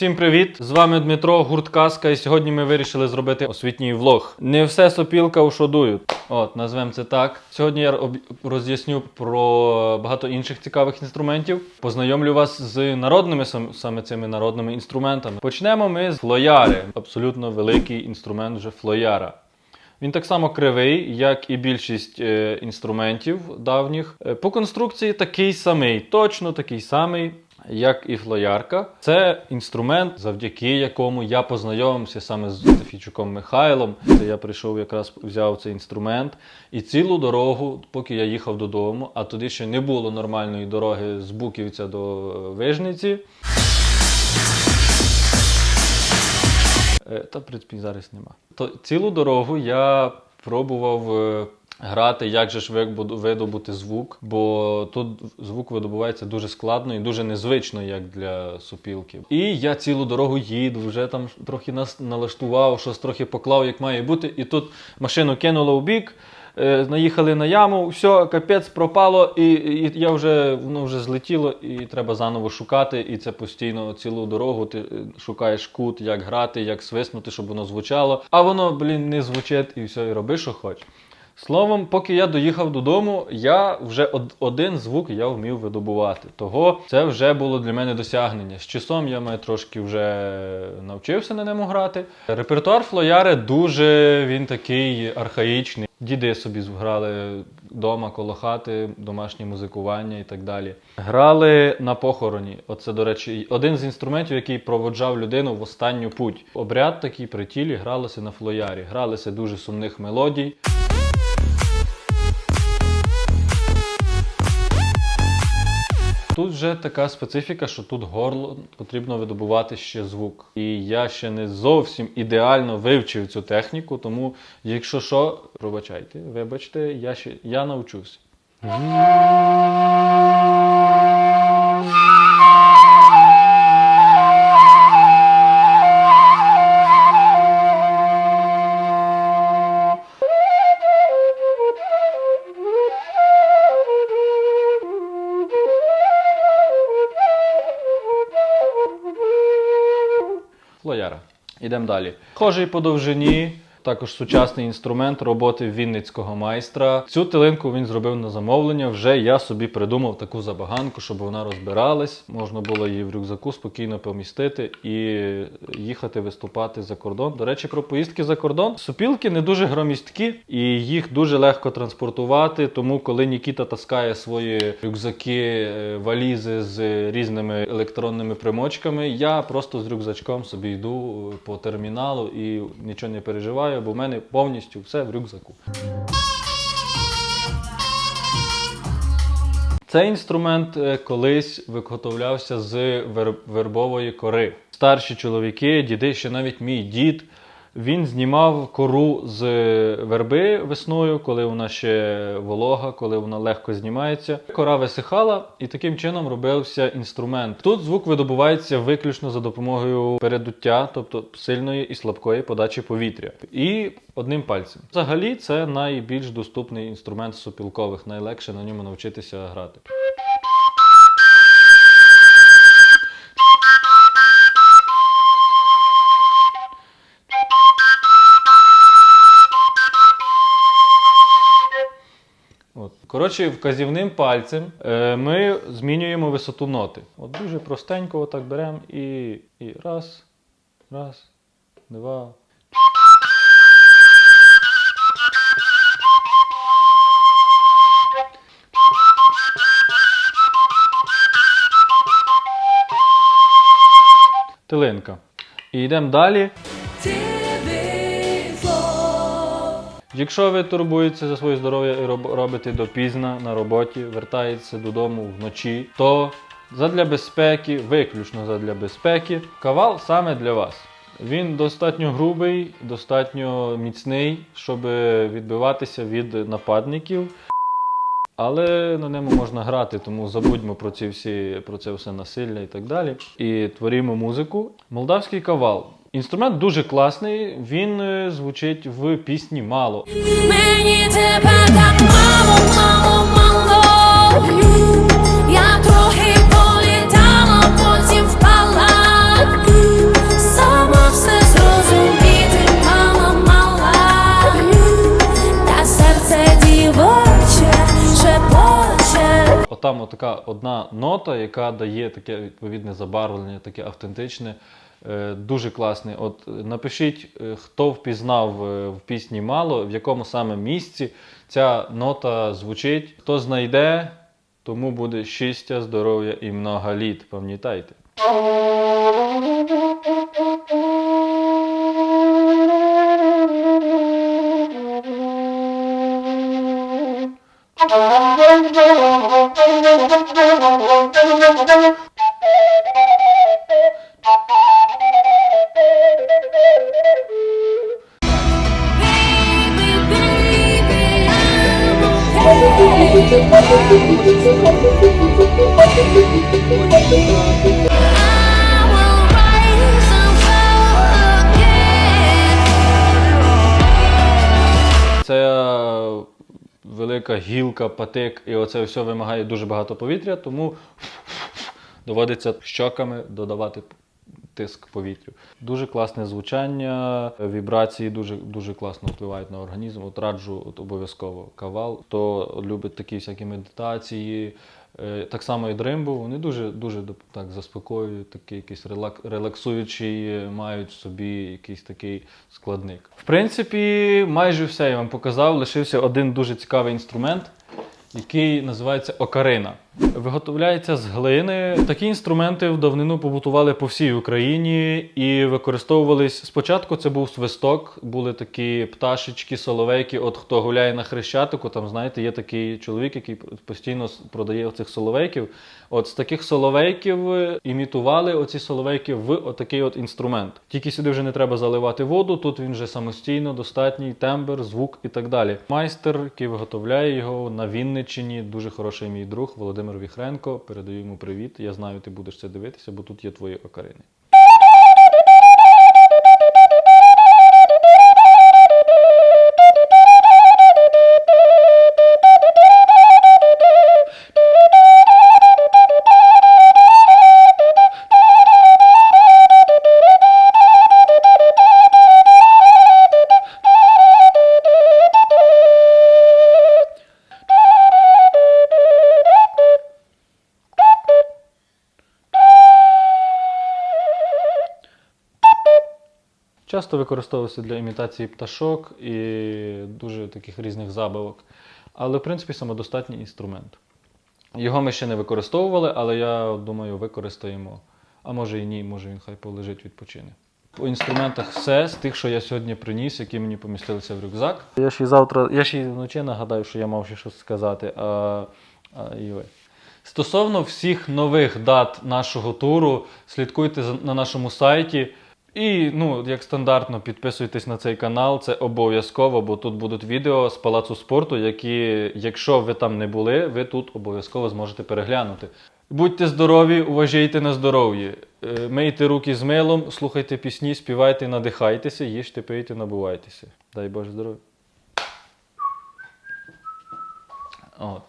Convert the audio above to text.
Всім привіт! З вами Дмитро, гурт Казка, і сьогодні ми вирішили зробити освітній влог. Не все сопілка ушодують. Назвемо це так. Сьогодні я роз'ясню про багато інших цікавих інструментів. Познайомлю вас з народними, саме цими народними інструментами. Почнемо ми з флояри. Абсолютно великий інструмент вже флояра. Він так само кривий, як і більшість інструментів давніх. По конструкції такий самий, точно такий самий, як і флоярка. Це інструмент, завдяки якому я познайомився саме з Стефійчуком Михайлом. Це я прийшов, якраз взяв цей інструмент. І цілу дорогу, поки я їхав додому, а тоді ще не було нормальної дороги з Буківця до Вижниці. Та, в принципі, зараз нема. Цілу дорогу я пробував грати, як же ж видобути звук, бо тут звук видобувається дуже складно і дуже незвично, як для сопілки. І я цілу дорогу їду, вже там трохи налаштував, щось трохи поклав, як має бути, і тут машину кинуло у бік, наїхали на яму, все, капець, пропало, і воно вже злетіло, і треба заново шукати, і це постійно цілу дорогу ти шукаєш кут, як грати, як свиснути, щоб воно звучало, а воно, не звучить, і все, і роби, що хочеш. Словом, поки я доїхав додому, я вже один звук я вмів видобувати. Того це вже було для мене досягнення. З часом я трошки вже навчився на ньому грати. Репертуар флояри дуже, він такий архаїчний. Діди собі грали вдома коло хати, домашнє музикування і так далі. Грали на похороні. Оце, до речі, один з інструментів, який проводжав людину в останню путь. Обряд такий при тілі гралося на флоярі. Гралося дуже сумних мелодій. Тут вже така специфіка, що тут горло потрібно видобувати ще звук. І я ще не зовсім ідеально вивчив цю техніку, тому якщо що, пробачайте, вибачте, я навчусь. Флояра. Ідемо далі. Схожий по довжині, також сучасний інструмент роботи вінницького майстра. Цю тилинку він зробив на замовлення. Вже я собі придумав таку забаганку, щоб вона розбиралась. Можна було її в рюкзаку спокійно помістити і їхати виступати за кордон. До речі, про поїздки за кордон. Сопілки не дуже громісткі і їх дуже легко транспортувати. Тому коли Нікіта таскає свої рюкзаки, валізи з різними електронними примочками, я просто з рюкзачком собі йду по терміналу і нічого не переживаю, бо в мене повністю все в рюкзаку. Цей інструмент колись виготовлявся з вербової кори. Старші чоловіки, діди, ще навіть мій дід, він знімав кору з верби весною, коли вона ще волога, коли вона легко знімається. Кора висихала і таким чином робився інструмент. Тут звук видобувається виключно за допомогою передуття, тобто сильної і слабкої подачі повітря. І одним пальцем. Взагалі це найбільш доступний інструмент з сопілкових, найлегше на ньому навчитися грати. Коротше, вказівним пальцем ми змінюємо висоту ноти. Дуже простенько отак беремо і раз, два. Тилинка. І йдемо далі. Якщо ви турбуєтеся за своє здоров'я і робите допізна на роботі, вертаєтеся додому вночі, то задля безпеки, виключно задля безпеки, кавал саме для вас. Він достатньо грубий, достатньо міцний, щоб відбиватися від нападників. Але на ньому можна грати, тому забудьмо про це все насилля і так далі. І творимо музику. Молдавський кавал. Інструмент дуже класний, він звучить в пісні «Мало». Мені тебе так мало, мало, мало. Я трохи політала, потім впала. Отам така одна нота, яка дає таке відповідне забарвлення, таке автентичне, дуже класне. От напишіть, хто впізнав в пісні «Мало», в якому саме місці ця нота звучить. Хто знайде, тому буде щастя, здоров'я і много літ. Пам'ятайте. Це велика гілка, патик, і оце все вимагає дуже багато повітря, тому доводиться щоками додавати тиск повітря. Дуже класне звучання, вібрації дуже класно впливають на організм. От раджу обов'язково кавал. Хто любить такі всякі медитації, так само і дримбу, вони дуже так заспокоюють, такий якийсь релаксуючий, мають в собі якийсь такий складник. В принципі, майже все я вам показав. Лишився один дуже цікавий інструмент, який називається окарина. Виготовляється з глини. Такі інструменти в давнину побутували по всій Україні і використовувались. Спочатку це був свисток, були такі пташечки, соловейки. От хто гуляє на Хрещатику, там, знаєте, є такий чоловік, який постійно продає оцих соловейків. От з таких соловейків імітували оці соловейки в отакий от інструмент. Тільки сюди вже не треба заливати воду, тут він вже самостійно, достатній, тембр, звук і так далі. Майстер, який виготовляє його на Вінниччині, дуже хороший мій друг Володимир Віхренко. Передаю йому привіт. Я знаю, ти будеш це дивитися, бо тут є твої окарини. Часто використовується для імітації пташок і дуже таких різних забавок. Але, в принципі, самодостатній інструмент. Його ми ще не використовували, але я думаю, використаємо. А може і ні, може він хай полежить, відпочине. По інструментах все з тих, що я сьогодні приніс, які мені помістилися в рюкзак. Я ще й вночі нагадаю, що я мав ще щось сказати, і ви. Стосовно всіх нових дат нашого туру, слідкуйте на нашому сайті. І, як стандартно, підписуйтесь на цей канал, це обов'язково, бо тут будуть відео з Палацу спорту, які, якщо ви там не були, ви тут обов'язково зможете переглянути. Будьте здорові, уважайте на здоров'я, мийте руки з милом, слухайте пісні, співайте, надихайтеся, їжте, пийте, набувайтеся. Дай Боже здоров'я. От.